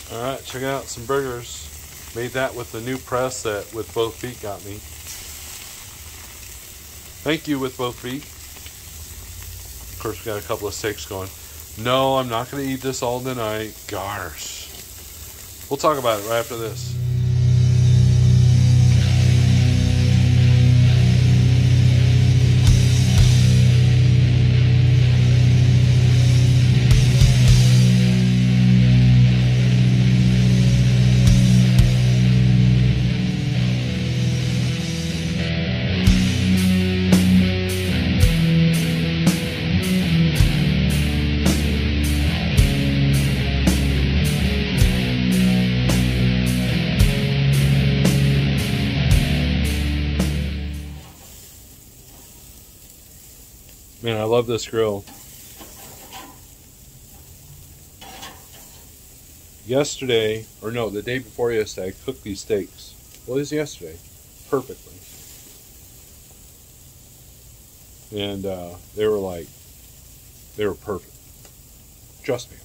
Alright, check out some burgers. Made that with the new press that With Both Feet got me. Thank you, With Both Feet. Of course, we got a couple of steaks going. No, I'm not going to eat this all tonight. Gosh. We'll talk about it right after this. Man, I love this grill. Yesterday, or no, the day before yesterday, I cooked these steaks. Well, it was yesterday. Perfectly. And they were perfect. Trust me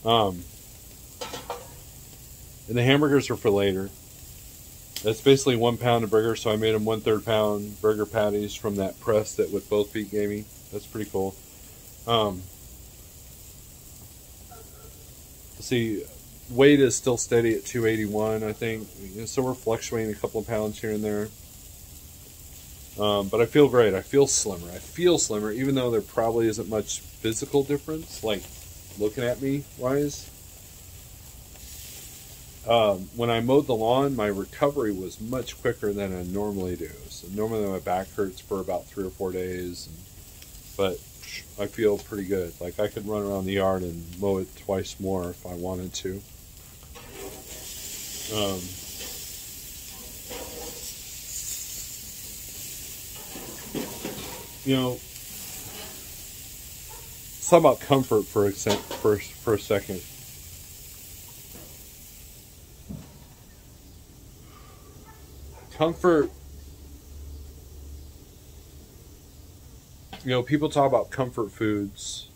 on this. And the hamburgers are for later. That's basically 1 pound of burger, so I made them 1/3 pound burger patties from that press that With Both Feet gave me. That's pretty cool. See, weight is still steady at 281, I think. So we're fluctuating a couple of pounds here and there. But I feel great. I feel slimmer, even though there probably isn't much physical difference, like looking at me wise. When I mowed the lawn, my recovery was much quicker than I normally do. So normally my back hurts for about 3 or 4 days, but I feel pretty good. Like I could run around the yard and mow it twice more if I wanted to. You know, let's talk about comfort for a second. Comfort, you know, people talk about comfort foods,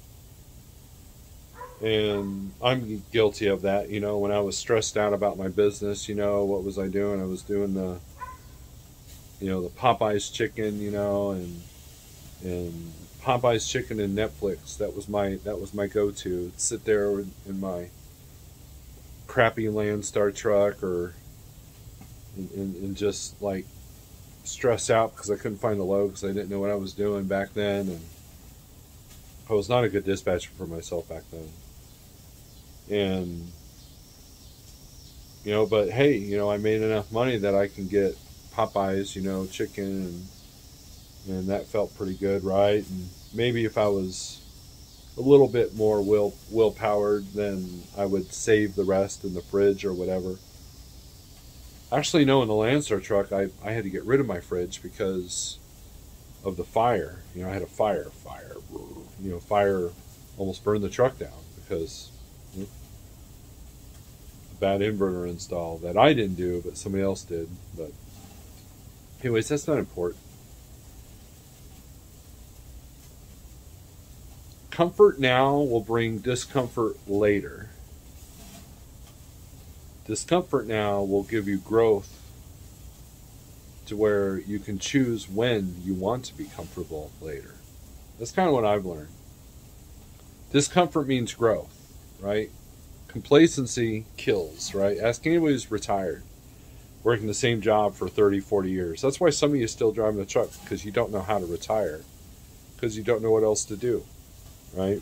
and I'm guilty of that. You know, when I was stressed out about my business, you know, what was I doing? I was doing the Popeyes chicken, you know, and Popeyes chicken and Netflix. That was my go-to. Sit there in my crappy Landstar truck and just like stress out because I couldn't find the load because I didn't know what I was doing back then, and I was not a good dispatcher for myself back then. And you know, but hey, you know, I made enough money that I can get Popeyes, you know, chicken, and that felt pretty good, right? And maybe if I was a little bit more will-powered, then I would save the rest in the fridge or whatever. Actually, no, in the Landstar truck, I had to get rid of my fridge because of the fire. You know, I had a fire. You know, fire almost burned the truck down because a bad inverter install that I didn't do, but somebody else did. But anyways, that's not important. Comfort now will bring discomfort later. Discomfort now will give you growth to where you can choose when you want to be comfortable later. That's kind of what I've learned. Discomfort means growth, right? Complacency kills, right? Ask anybody who's retired, working the same job for 30, 40 years. That's why some of you still driving the truck, because you don't know how to retire, because you don't know what else to do, right?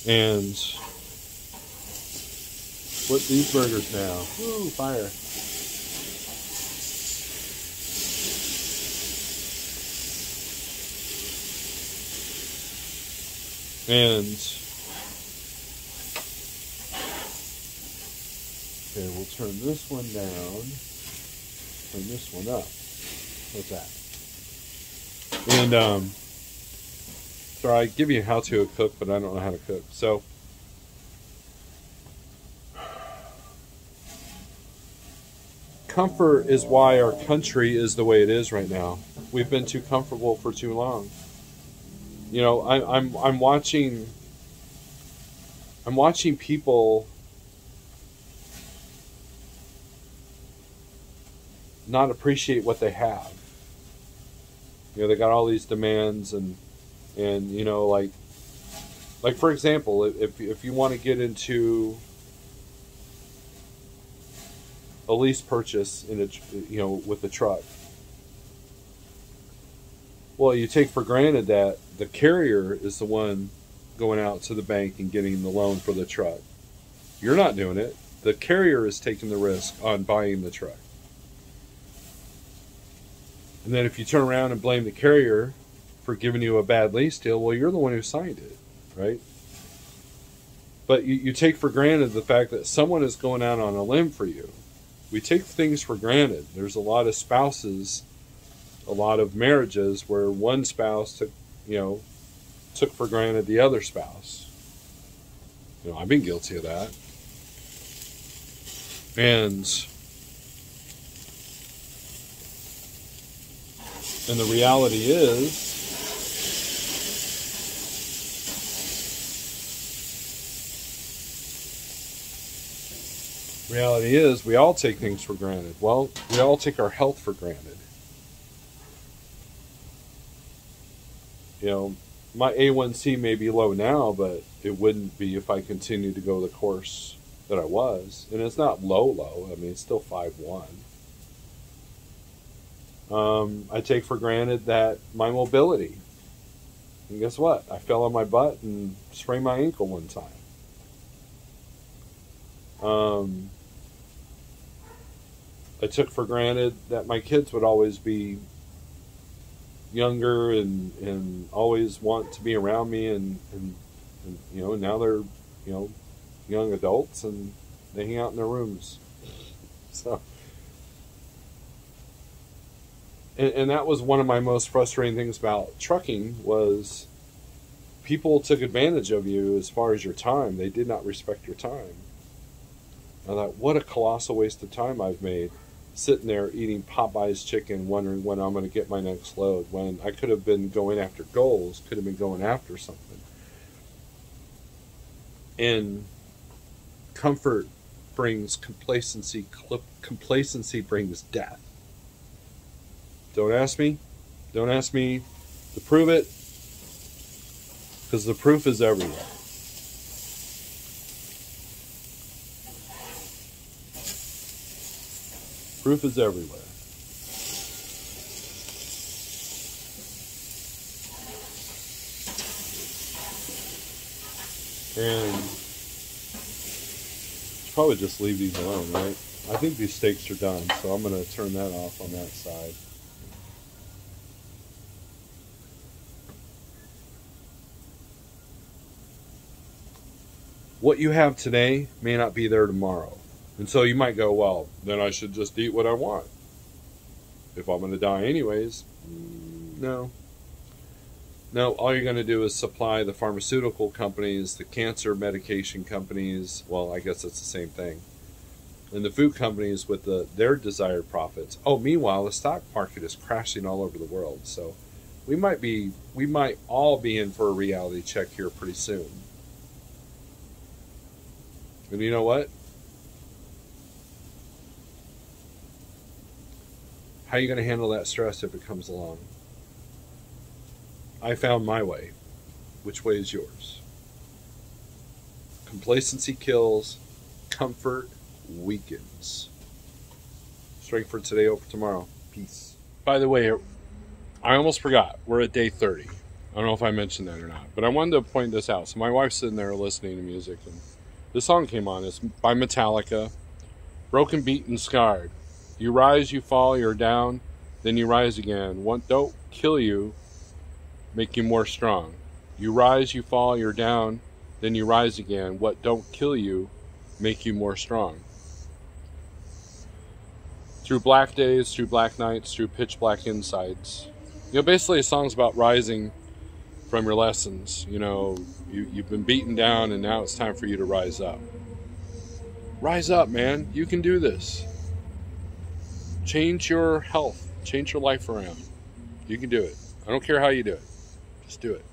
And flip these burgers now. Woo, fire. And okay, we'll turn this one down, turn this one up. What's that? And sorry, I give you how to cook, but I don't know how to cook. So comfort is why our country is the way it is right now. We've been too comfortable for too long. You know, I'm watching I'm watching people not appreciate what they have. They got all these demands, and like for example, if you want to get into a lease purchase in with a truck, well, you take for granted that the carrier is the one going out to the bank and getting the loan for the truck. You're not doing it. The carrier is taking the risk on buying the truck. And then if you turn around and blame the carrier for giving you a bad lease deal, well, you're the one who signed it, right? But you take for granted the fact that someone is going out on a limb for you. We take things for granted. There's a lot of spouses, a lot of marriages where one spouse took for granted the other spouse. I've been guilty of that. And the reality is we all take things for granted. Well, we all take our health for granted. My A1C may be low now, but it wouldn't be if I continued to go the course that I was. And it's not low. I mean, it's still 5'1". I take for granted that my mobility. And guess what? I fell on my butt and sprained my ankle one time. I took for granted that my kids would always be younger and always want to be around me, and now they're young adults and they hang out in their rooms. So and that was one of my most frustrating things about trucking, was people took advantage of you as far as your time. They did not respect your time. I thought, what a colossal waste of time I've made sitting there eating Popeye's chicken, wondering when I'm going to get my next load, when I could have been going after goals, could have been going after something. And comfort brings complacency. Complacency brings death. Don't ask me to prove it, because the proof is everywhere. Proof is everywhere. And should probably just leave these alone, right? I think these steaks are done, so I'm going to turn that off on that side. What you have today may not be there tomorrow. And so you might go, well, then I should just eat what I want if I'm going to die anyways. No. No, all you're going to do is supply the pharmaceutical companies, the cancer medication companies, well, I guess it's the same thing, and the food companies with their desired profits. Oh, meanwhile, the stock market is crashing all over the world. So we might all be in for a reality check here pretty soon. And you know what? How are you going to handle that stress if it comes along? I found my way. Which way is yours? Complacency kills, comfort weakens. Strength for today, hope for tomorrow. Peace. By the way, I almost forgot. We're at day 30. I don't know if I mentioned that or not, but I wanted to point this out. So my wife's sitting there listening to music, and this song came on. It's by Metallica. Broken, beat, and scarred. You rise, you fall, you're down, then you rise again. What don't kill you, make you more strong. You rise, you fall, you're down, then you rise again. What don't kill you, make you more strong. Through black days, through black nights, through pitch black insides. Basically a song's about rising from your lessons. You've been beaten down, and now it's time for you to rise up. Rise up, man. You can do this. Change your health. Change your life around. You can do it. I don't care how you do it. Just do it.